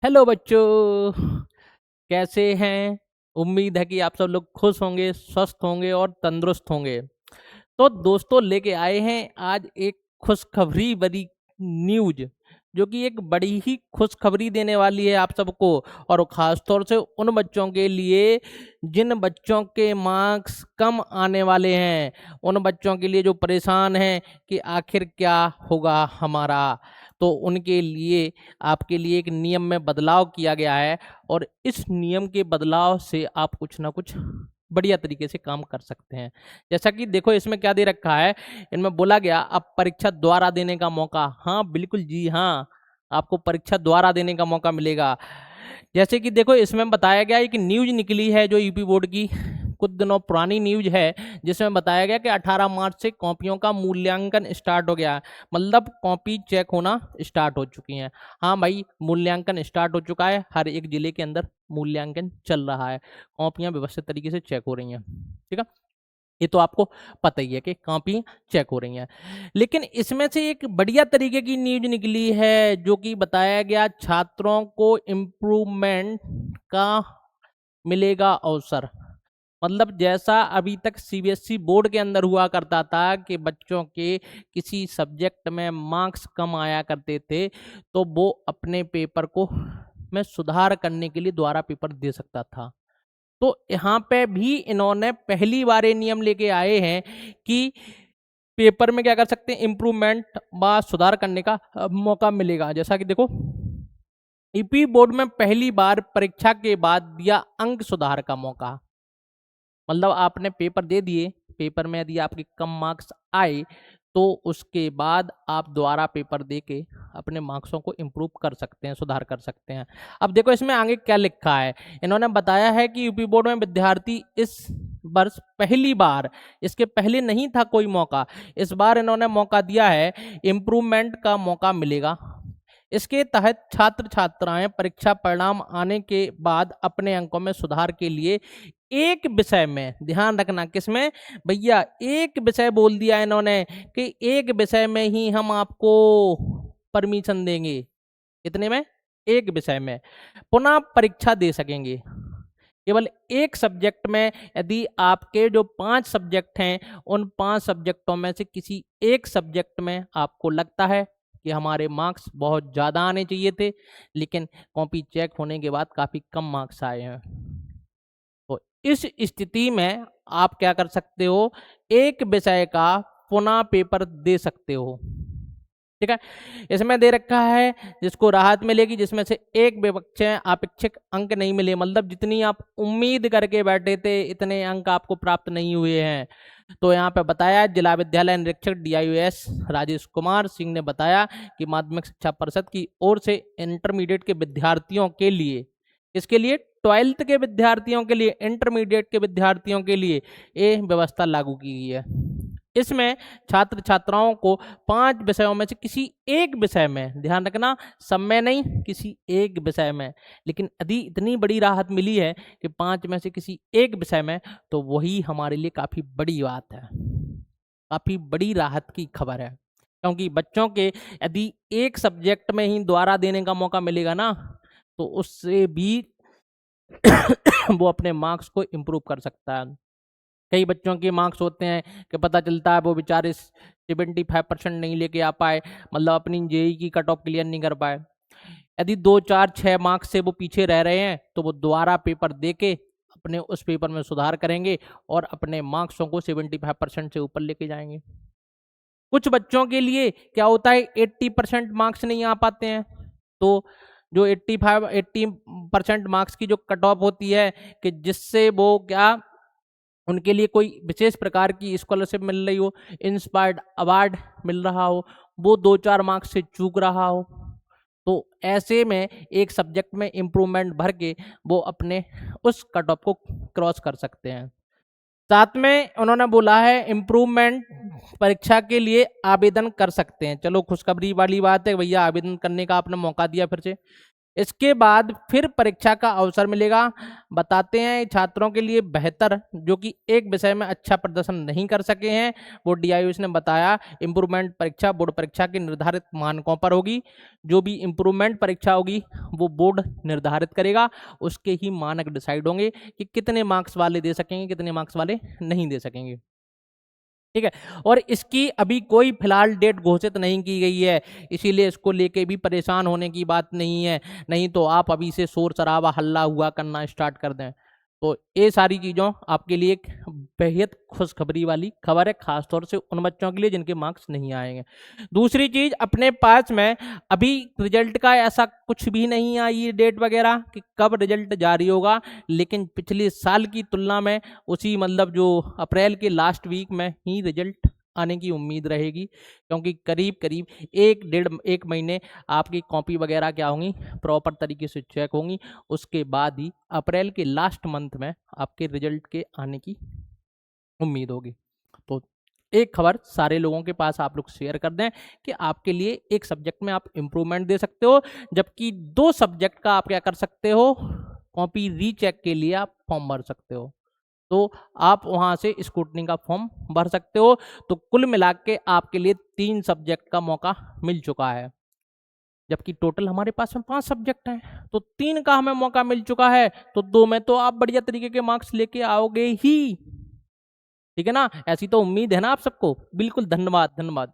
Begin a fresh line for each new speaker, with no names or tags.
Hello बच्चों, कैसे हैं। उम्मीद है कि आप सब लोग खुश होंगे, स्वस्थ होंगे और तंदुरुस्त होंगे। तो दोस्तों, लेके आए हैं आज एक खुशखबरी भरी न्यूज, जो कि एक बड़ी ही खुशखबरी देने वाली है आप सबको। और खास तौर से उन बच्चों के लिए जिन बच्चों के मार्क्स कम आने वाले हैं, उन बच्चों के लिए जो परेशान हैं कि आखिर क्या होगा हमारा। तो उनके लिए, आपके लिए एक नियम में बदलाव किया गया है, और इस नियम के बदलाव से आप कुछ ना कुछ बढ़िया तरीके से काम कर सकते हैं। जैसा कि देखो, इसमें क्या दे रखा है। इनमें बोला गया अब परीक्षा द्वारा देने का मौका। हाँ बिल्कुल जी हाँ, आपको परीक्षा द्वारा देने का मौका मिलेगा। जैसे कि देखो, इसमें बताया गया एक न्यूज निकली है जो यूपी बोर्ड की कुछ दिनों पुरानी न्यूज है, जिसमें बताया गया कि 18 मार्च से कॉपियों का मूल्यांकन स्टार्ट हो गया है। मतलब कॉपी चेक होना स्टार्ट हो चुकी हैं। हाँ भाई, मूल्यांकन स्टार्ट हो चुका है। हर एक जिले के अंदर मूल्यांकन चल रहा है, कॉपियां व्यवस्थित तरीके से चेक हो रही हैं। ठीक है, ये तो आपको पता ही है कि कॉपी चेक हो रही हैं। लेकिन इसमें से एक बढ़िया तरीके की न्यूज निकली है, जो कि बताया गया छात्रों को इम्प्रूवमेंट का मिलेगा अवसर। मतलब जैसा अभी तक सीबीएसई बोर्ड के अंदर हुआ करता था कि बच्चों के किसी सब्जेक्ट में मार्क्स कम आया करते थे, तो वो अपने पेपर को में सुधार करने के लिए दोबारा पेपर दे सकता था। तो यहाँ पे भी इन्होंने पहली बार ये नियम लेके आए हैं कि पेपर में क्या कर सकते हैं, इम्प्रूवमेंट व सुधार करने का मौका मिलेगा। जैसा कि देखो, ईपी बोर्ड में पहली बार परीक्षा के बाद दिया अंक सुधार का मौका। मतलब आपने पेपर दे दिए, पेपर में यदि आपके कम मार्क्स आए, तो उसके बाद आप दोबारा पेपर दे के अपने मार्क्सों को इम्प्रूव कर सकते हैं, सुधार कर सकते हैं। अब देखो इसमें आगे क्या लिखा है। इन्होंने बताया है कि यूपी बोर्ड में विद्यार्थी इस वर्ष पहली बार, इसके पहले नहीं था कोई मौका, इस बार इन्होंने मौका दिया है, इम्प्रूवमेंट का मौका मिलेगा। इसके तहत छात्र छात्राएं परीक्षा परिणाम आने के बाद अपने अंकों में सुधार के लिए एक विषय में, ध्यान रखना किसमें भैया, एक विषय बोल दिया इन्होंने कि एक विषय में ही हम आपको परमिशन देंगे। इतने में, एक विषय में पुनः परीक्षा दे सकेंगे। केवल एक सब्जेक्ट में, यदि आपके जो 5 सब्जेक्ट हैं, उन 5 सब्जेक्टों में से किसी एक सब्जेक्ट में आपको लगता है कि हमारे मार्क्स बहुत ज़्यादा आने चाहिए थे, लेकिन कॉपी चेक होने के बाद काफ़ी कम मार्क्स आए हैं, तो इस स्थिति में आप क्या कर सकते हो, एक विषय का पुनः पेपर दे सकते हो। ठीक है, इसमें दे रखा है जिसको राहत मिलेगी, जिसमें से एक विपक्ष अपेक्षित अंक नहीं मिले। मतलब जितनी आप उम्मीद करके बैठे थे, इतने अंक आपको प्राप्त नहीं हुए हैं। तो यहाँ पे बताया, जिला विद्यालय निरीक्षक डीआईओएस राजेश कुमार सिंह ने बताया कि माध्यमिक शिक्षा परिषद की ओर से इंटरमीडिएट के विद्यार्थियों के लिए, इसके लिए 12th के विद्यार्थियों के लिए, इंटरमीडिएट के विद्यार्थियों के लिए ये व्यवस्था लागू की गई है। इसमें छात्र छात्राओं को 5 विषयों में से किसी एक विषय में, ध्यान रखना सब में नहीं, किसी एक विषय में, लेकिन यदि इतनी बड़ी राहत मिली है कि 5 में से किसी एक विषय में, तो वही हमारे लिए काफ़ी बड़ी बात है, काफ़ी बड़ी राहत की खबर है। क्योंकि बच्चों के यदि एक सब्जेक्ट में ही दोबारा देने का मौका मिलेगा ना, तो उससे भी वो अपने मार्क्स को इम्प्रूव कर सकता है। कई बच्चों के मार्क्स होते हैं कि पता चलता है वो बेचारे 75% नहीं लेके आ पाए, मतलब अपनी जेई की कट ऑफ क्लियर नहीं कर पाए। यदि 2 4 6 मार्क्स से वो पीछे रह रहे हैं, तो वो दोबारा पेपर दे के अपने उस पेपर में सुधार करेंगे और अपने मार्क्सों को 75% से ऊपर लेके जाएंगे। कुछ बच्चों के लिए क्या होता है, 80% मार्क्स नहीं आ पाते हैं, तो जो 80% मार्क्स की जो कट ऑफ होती है, कि जिससे वो क्या, उनके लिए कोई विशेष प्रकार की स्कॉलरशिप मिल रही हो, इंस्पायर्ड अवार्ड मिल रहा हो, वो 2 4 मार्क्स से चूक रहा हो, तो ऐसे में एक सब्जेक्ट में इम्प्रूवमेंट भर के वो अपने उस कट ऑफ को क्रॉस कर सकते हैं। साथ में उन्होंने बोला है इम्प्रूवमेंट परीक्षा के लिए आवेदन कर सकते हैं। चलो खुशखबरी वाली बात है भैया, आवेदन करने का आपने मौका दिया फिर से। इसके बाद फिर परीक्षा का अवसर मिलेगा। बताते हैं छात्रों के लिए बेहतर, जो कि एक विषय में अच्छा प्रदर्शन नहीं कर सके हैं, वो DIOS ने बताया इम्प्रूवमेंट परीक्षा बोर्ड परीक्षा के निर्धारित मानकों पर होगी। जो भी इम्प्रूवमेंट परीक्षा होगी वो बोर्ड निर्धारित करेगा, उसके ही मानक डिसाइड होंगे कि कितने मार्क्स वाले दे सकेंगे, कितने मार्क्स वाले नहीं दे सकेंगे। ठीक है, और इसकी अभी कोई फिलहाल डेट घोषित नहीं की गई है, इसीलिए इसको लेके भी परेशान होने की बात नहीं है, नहीं तो आप अभी से शोर शराबा हल्ला हुआ करना स्टार्ट कर दें। तो ये सारी चीज़ों आपके लिए एक बेहद खुशखबरी वाली खबर है, खासतौर से उन बच्चों के लिए जिनके मार्क्स नहीं आएंगे। दूसरी चीज़, अपने पास में अभी रिजल्ट का ऐसा कुछ भी नहीं आई है डेट वगैरह कि कब रिजल्ट जारी होगा, लेकिन पिछले साल की तुलना में उसी मतलब जो अप्रैल के लास्ट वीक में ही रिजल्ट आने की उम्मीद रहेगी, क्योंकि करीब करीब एक महीने आपकी कॉपी वगैरह क्या होंगी प्रॉपर तरीके से चेक होंगी, उसके बाद ही अप्रैल के लास्ट मंथ में आपके रिजल्ट के आने की उम्मीद होगी। तो एक खबर सारे लोगों के पास आप लोग शेयर कर दें कि आपके लिए एक सब्जेक्ट में आप इम्प्रूवमेंट दे सकते हो, जबकि 2 सब्जेक्ट का आप क्या कर सकते हो, कॉपी रीचेक के लिए आप फॉर्म भर सकते हो। तो आप वहां से स्क्रूटनी का फॉर्म भर सकते हो। तो कुल मिला के आपके लिए 3 सब्जेक्ट का मौका मिल चुका है, जबकि टोटल हमारे पास में 5 सब्जेक्ट हैं। तो 3 का हमें मौका मिल चुका है, तो 2 में तो आप बढ़िया तरीके के मार्क्स लेके आओगे ही। ठीक है ना, ऐसी तो उम्मीद है ना आप सबको। बिल्कुल, धन्यवाद धन्यवाद।